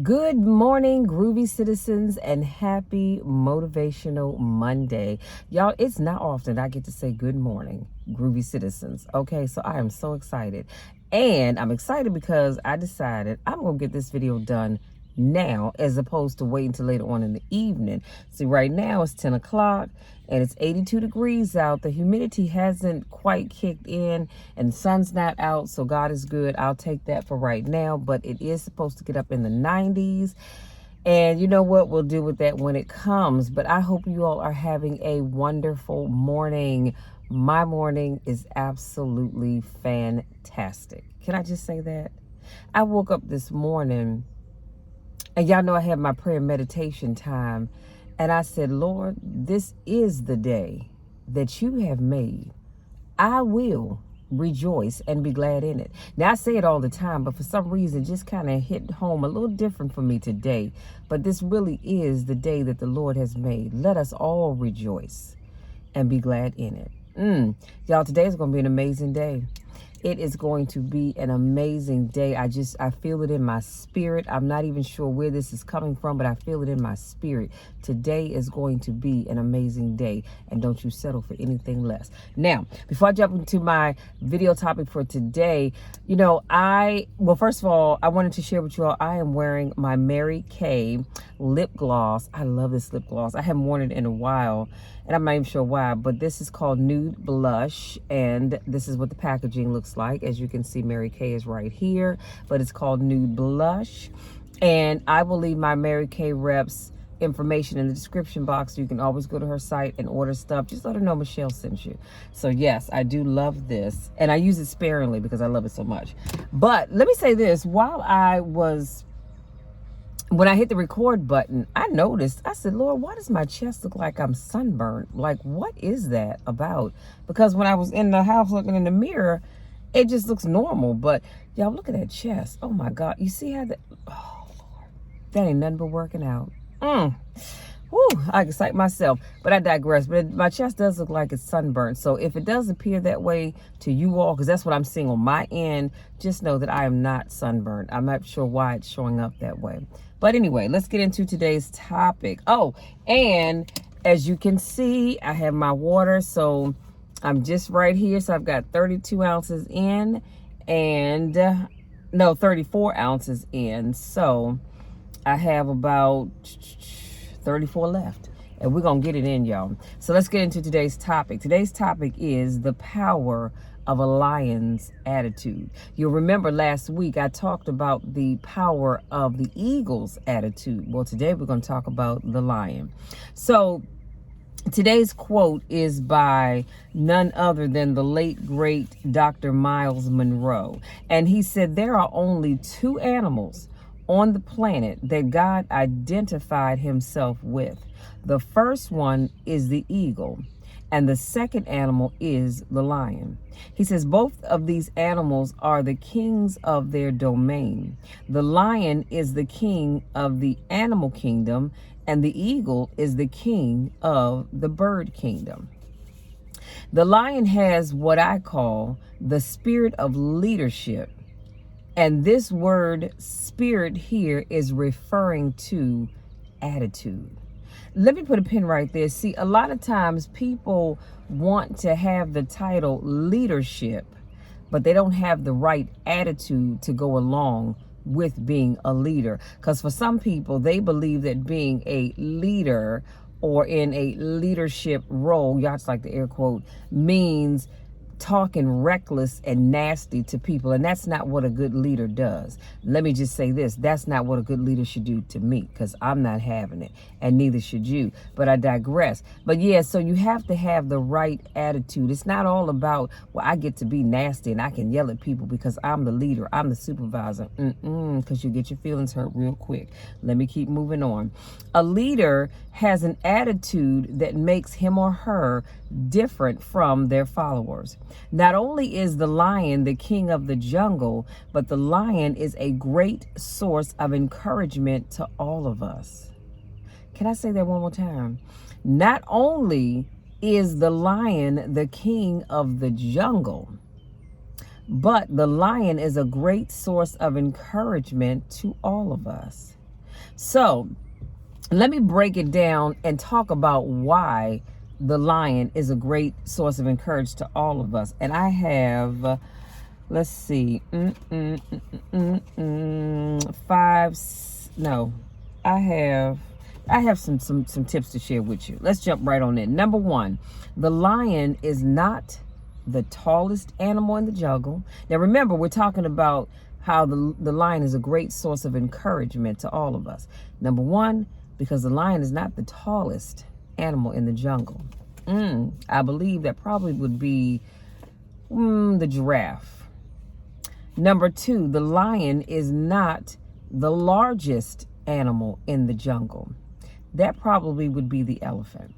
Good morning, groovy citizens, and happy motivational Monday. Y'all, it's not often I get to say good morning, groovy citizens. Okay, so I am so excited. And I'm excited because I decided I'm going to get this video done now as opposed to waiting until later on in the evening. See, right now it's 10 o'clock and it's 82 degrees out. The humidity hasn't quite kicked in and the sun's not out, so God is good. I'll take that for right now, but it is supposed to get up in the 90s. And you know what? We'll deal with that when it comes. But I hope you all are having a wonderful morning. My morning is absolutely fantastic. Can I just say that? I woke up this morning, and y'all know I have my prayer and meditation time. And I said, Lord, this is the day that you have made. I will rejoice and be glad in it. Now, I say it all the time, but for some reason, it just kind of hit home a little different for me today. But this really is the day that the Lord has made. Let us all rejoice and be glad in it. Y'all, today is going to be an amazing day. It is going to be an amazing day. I feel it in my spirit. I'm not even sure where this is coming from, but I feel it in my spirit. Today is going to be an amazing day, and don't you settle for anything less. Now, before I jump into my video topic for today, first of all, I wanted to share with you all, I am wearing my Mary Kay lip gloss. I love this lip gloss. I haven't worn it in a while, and I'm not even sure why, but this is called Nude Blush, and this is what the packaging looks like. As you can see, Mary Kay is right here, but it's called Nude Blush. And I will leave my Mary Kay reps information in the description box. You can always go to her site and order stuff. Just let her know Michelle sent you. So yes, I do love this, and I use it sparingly because I love it so much. But let me say this, when I hit the record button, I noticed, I said, Lord, why does my chest look like I'm sunburned? Like, what is that about? Because when I was in the house looking in the mirror, it just looks normal. But y'all, look at that chest. Oh my God. You see how oh Lord, that ain't nothing but working out. Woo, I excite myself, but I digress. But my chest does look like it's sunburned. So if it does appear that way to you all, because that's what I'm seeing on my end, just know that I am not sunburned. I'm not sure why it's showing up that way. But anyway, let's get into today's topic. Oh, and as you can see, I have my water. So I'm just right here. So I've got 32 ounces in and 34 ounces in. So I have about 34 left, and we're gonna get it in, y'all. So let's get into today's topic. Today's topic is the power of a lion's attitude. You'll remember last week I talked about the power of the eagle's attitude. Well, today we're going to talk about the lion. So today's quote is by none other than the late, great Dr. Miles Monroe. And he said, there are only two animals on the planet that God identified himself with. The first one is the eagle, and the second animal is the lion. He says both of these animals are the kings of their domain. The lion is the king of the animal kingdom, and the eagle is the king of the bird kingdom. The lion has what I call the spirit of leadership. And this word spirit here is referring to attitude. Let me put a pin right there. See, a lot of times people want to have the title leadership, but they don't have the right attitude to go along with being a leader. Because for some people, they believe that being a leader or in a leadership role, y'all just like the air quote, means talking reckless and nasty to people, and that's not what a good leader does. Let me just say this, that's not what a good leader should do to me, because I'm not having it, and neither should you. But I digress. But yeah, so you have to have the right attitude. It's not all about, well, I get to be nasty and I can yell at people because I'm the leader, I'm the supervisor. Because you get your feelings hurt real quick. Let me keep moving on. A leader has an attitude that makes him or her different from their followers. Not only is the lion the king of the jungle, but the lion is a great source of encouragement to all of us. Can I say that one more time? Not only is the lion the king of the jungle, but the lion is a great source of encouragement to all of us. So let me break it down and talk about why the lion is a great source of encouragement to all of us. And I have, let's see, five, no, I have some tips to share with you. Let's jump right on in. Number one, the lion is not the tallest animal in the jungle. Now remember, we're talking about how the lion is a great source of encouragement to all of us. Number one, because the lion is not the tallest animal in the jungle. I believe that probably would be the giraffe. Number two, the lion is not the largest animal in the jungle. That probably would be the elephant.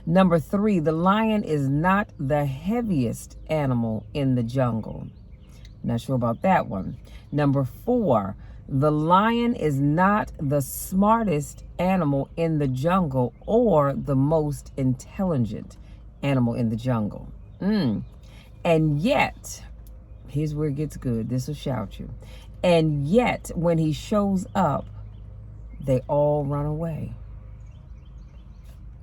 Number three, the lion is not the heaviest animal in the jungle. Not sure about that one. Number four, the lion is not the smartest animal in the jungle or the most intelligent animal in the jungle. And yet, here's where it gets good. This will shout you. And yet, when he shows up, they all run away.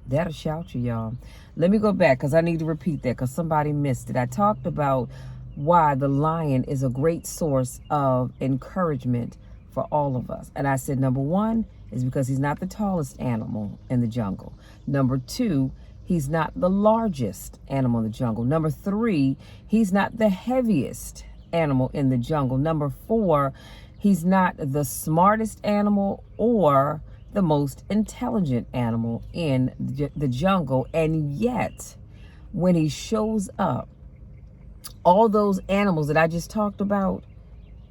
That'll shout you, y'all. Let me go back because I need to repeat that because somebody missed it. I talked about why the lion is a great source of encouragement for all of us. And I said, number one is because he's not the tallest animal in the jungle. Number two, he's not the largest animal in the jungle. Number three, he's not the heaviest animal in the jungle. Number four, he's not the smartest animal or the most intelligent animal in the jungle. And yet, when he shows up, all those animals that I just talked about,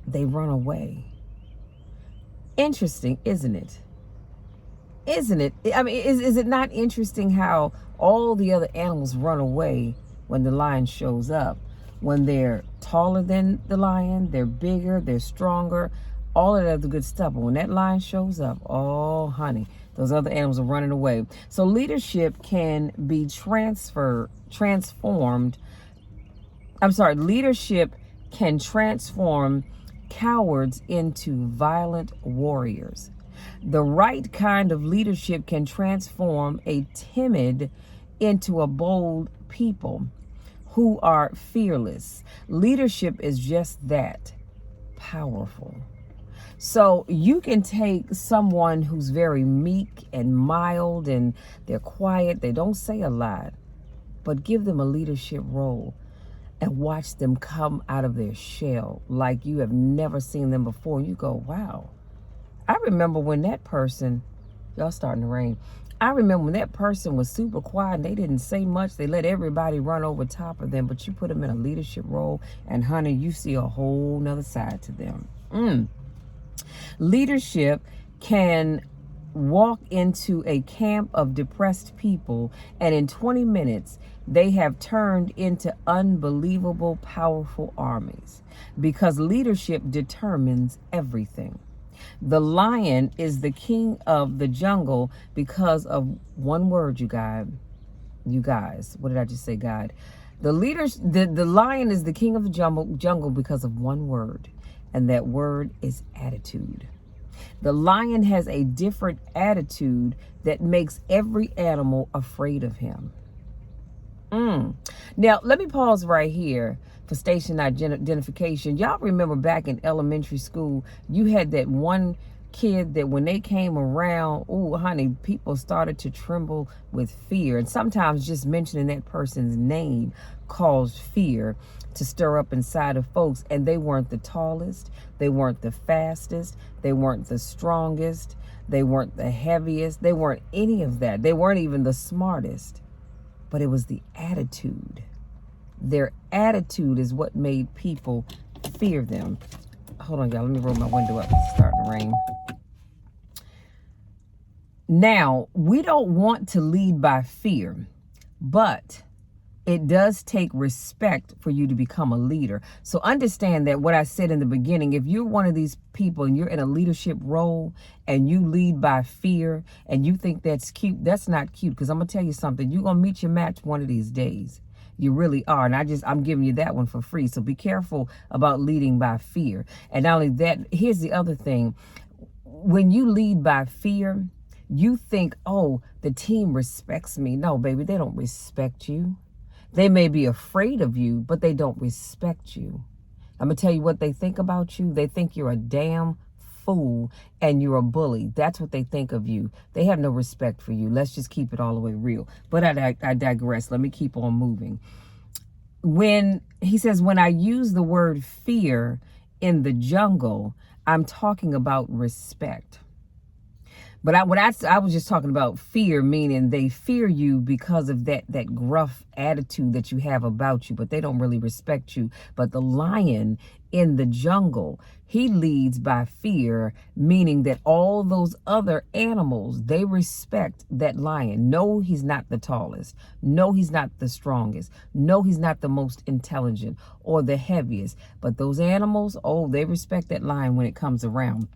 they run away. Interesting, isn't it? Isn't it? I mean, is it not interesting how all the other animals run away when the lion shows up? When they're taller than the lion, they're bigger, they're stronger, all of that other good stuff. But when that lion shows up, oh, honey, those other animals are running away. So leadership can be transformed. Leadership can transform cowards into violent warriors. The right kind of leadership can transform a timid into a bold people who are fearless. Leadership is just that, powerful. So you can take someone who's very meek and mild and they're quiet, they don't say a lot, but give them a leadership role and watch them come out of their shell like you have never seen them before. You go, wow. I remember when that person, y'all starting to rain. I remember when that person was super quiet and they didn't say much. They let everybody run over top of them, but you put them in a leadership role and honey, you see a whole nother side to them. Leadership can walk into a camp of depressed people and in 20 minutes, they have turned into unbelievable, powerful armies because leadership determines everything. The lion is the king of the jungle because of one word, you guys. What did I just say, God? The lion is the king of the jungle because of one word, and that word is attitude. The lion has a different attitude that makes every animal afraid of him. Now, let me pause right here for station identification. Y'all remember back in elementary school, you had that one kid that when they came around, oh, honey, people started to tremble with fear. And sometimes just mentioning that person's name caused fear to stir up inside of folks. And they weren't the tallest. They weren't the fastest. They weren't the strongest. They weren't the heaviest. They weren't any of that. They weren't even the smartest. But it was the attitude. Their attitude is what made people fear them. Hold on, y'all. Let me roll my window up. It's starting to rain. Now, we don't want to lead by fear, but it does take respect for you to become a leader. So understand that what I said in the beginning, if you're one of these people and you're in a leadership role and you lead by fear and you think that's cute, that's not cute. Because I'm going to tell you something. You're going to meet your match one of these days. You really are. And I'm giving you that one for free. So be careful about leading by fear. And not only that, here's the other thing. when you lead by fear, you think, oh, the team respects me. No, baby, they don't respect you. They may be afraid of you, but they don't respect you. I'm going to tell you what they think about you. They think you're a damn fool and you're a bully. That's what they think of you. They have no respect for you. Let's just keep it all the way real. But I digress. Let me keep on moving. When he says, when I use the word fear in the jungle, I'm talking about respect. But I was just talking about fear, meaning they fear you because of that gruff attitude that you have about you, but they don't really respect you. But the lion in the jungle, he leads by fear, meaning that all those other animals, they respect that lion. No, he's not the tallest. No, he's not the strongest. No, he's not the most intelligent or the heaviest. But those animals, oh, they respect that lion when it comes around.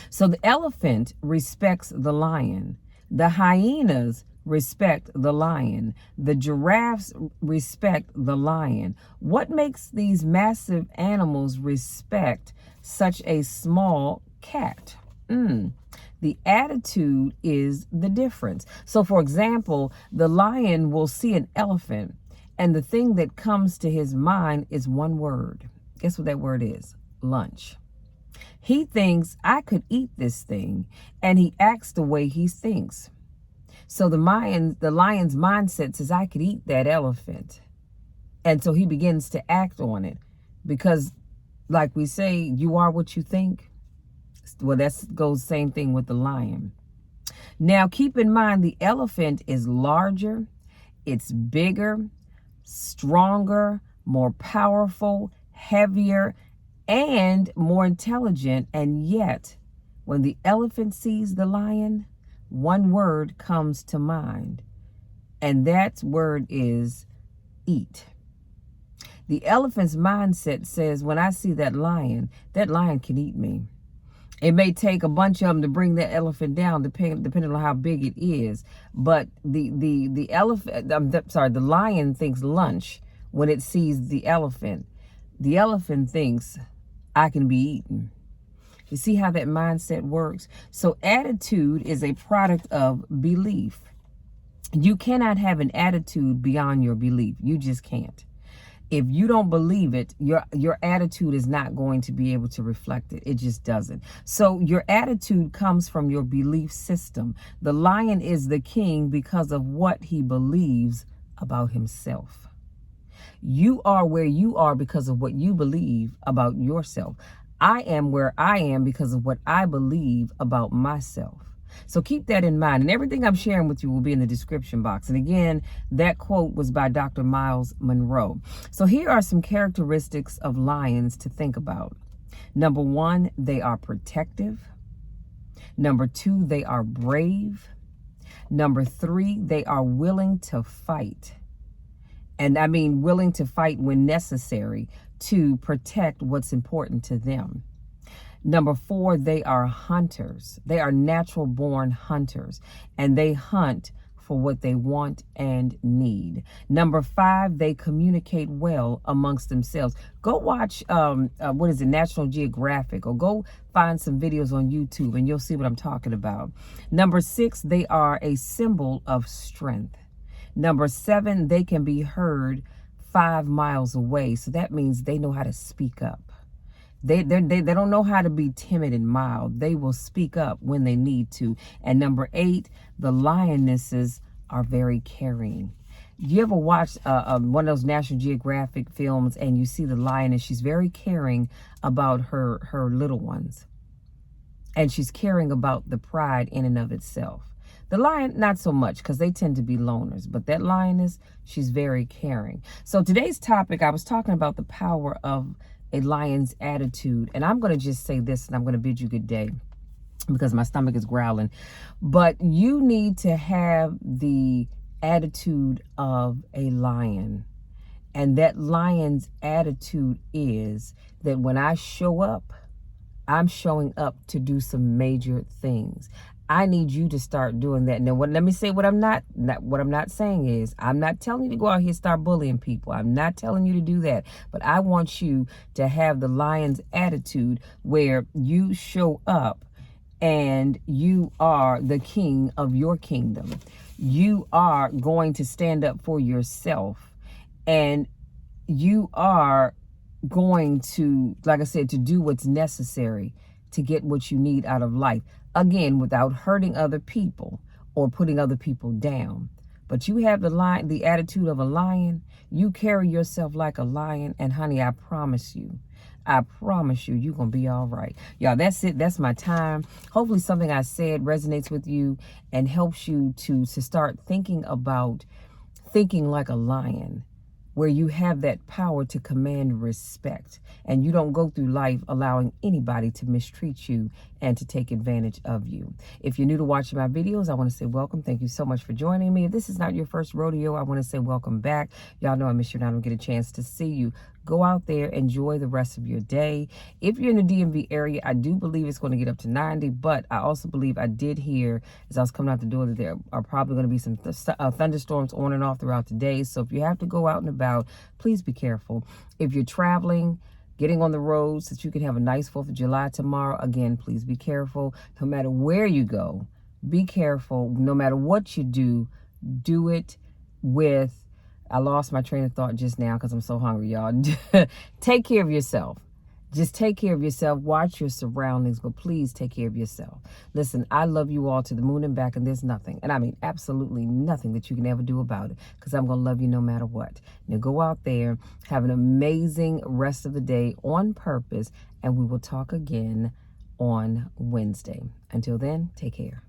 So the elephant respects the lion. The hyenas respect the lion. The giraffes respect the lion. What makes these massive animals respect such a small cat? The attitude is the difference. So, for example, the lion will see an elephant, and the thing that comes to his mind is one word. Guess what that word is? Lunch. He thinks, I could eat this thing, and he acts the way he thinks. So the lion's mindset says, I could eat that elephant. And so he begins to act on it because, like we say, you are what you think. Well, that goes same thing with the lion. Now, keep in mind, the elephant is larger, it's bigger, stronger, more powerful, heavier, and more intelligent. And yet, when the elephant sees the lion, one word comes to mind, and that word is eat. The elephant's mindset says, when I see that lion can eat me. It may take a bunch of them to bring that elephant down, depending on how big it is. But the lion thinks lunch when it sees the elephant. The elephant thinks, I can be eaten. You see how that mindset works? So attitude is a product of belief. You cannot have an attitude beyond your belief. You just can't. If you don't believe it, your attitude is not going to be able to reflect it. It just doesn't. So your attitude comes from your belief system. The lion is the king because of what he believes about himself. You are where you are because of what you believe about yourself. I am where I am because of what I believe about myself. So keep that in mind. And everything I'm sharing with you will be in the description box. And again, that quote was by Dr. Miles Monroe. So here are some characteristics of lions to think about. Number 1, they are protective. Number 2, they are brave. Number 3, they are willing to fight. And I mean willing to fight when necessary to protect what's important to them. Number 4, they are hunters. They are natural born hunters, and they hunt for what they want and need. Number 5, they communicate well amongst themselves. Go watch, National Geographic, or go find some videos on YouTube and you'll see what I'm talking about. Number 6, they are a symbol of strength. Number 7, they can be heard 5 miles away. So that means they know how to speak up. They don't know how to be timid and mild. They will speak up when they need to. And number 8, the lionesses are very caring. You ever watch one of those National Geographic films and you see the lioness? She's very caring about her little ones. And she's caring about the pride in and of itself. The lion, not so much, because they tend to be loners. But that lioness, she's very caring. So today's topic, I was talking about the power of a lion's attitude. And I'm going to just say this, and I'm going to bid you good day because my stomach is growling. But you need to have the attitude of a lion. And that lion's attitude is that when I show up, I'm showing up to do some major things. I need you to start doing that. Now, let me say what I'm not saying is, I'm not telling you to go out here and start bullying people. I'm not telling you to do that. But I want you to have the lion's attitude where you show up and you are the king of your kingdom. You are going to stand up for yourself, and you are going to, like I said, to do what's necessary to get what you need out of life. Again, without hurting other people or putting other people down. But you have the attitude of a lion. You carry yourself like a lion, and honey, I promise you, you're going to be all right. Y'all, that's it. That's my time. Hopefully something I said resonates with you and helps you to start thinking about thinking like a lion, where you have that power to command respect, and you don't go through life allowing anybody to mistreat you and to take advantage of you. If you're new to watching my videos, I want to say welcome. Thank you so much for joining me. If this is not your first rodeo, I want to say welcome back. Y'all know I miss you and I don't get a chance to see you. Go out there, enjoy the rest of your day. If you're in the DMV area, I do believe it's going to get up to 90, but I also believe I did hear as I was coming out the door that there are probably going to be some thunderstorms on and off throughout the day. So if you have to go out and about, please be careful. If you're traveling, getting on the roads so that you can have a nice 4th of July tomorrow, again, please be careful. No matter where you go, be careful. No matter what you do it with, I lost my train of thought just now because I'm so hungry, y'all. Take care of yourself. Just take care of yourself. Watch your surroundings, but please take care of yourself. Listen, I love you all to the moon and back, and there's nothing, and I mean absolutely nothing that you can ever do about it, because I'm going to love you no matter what. Now go out there, have an amazing rest of the day on purpose, and we will talk again on Wednesday. Until then, take care.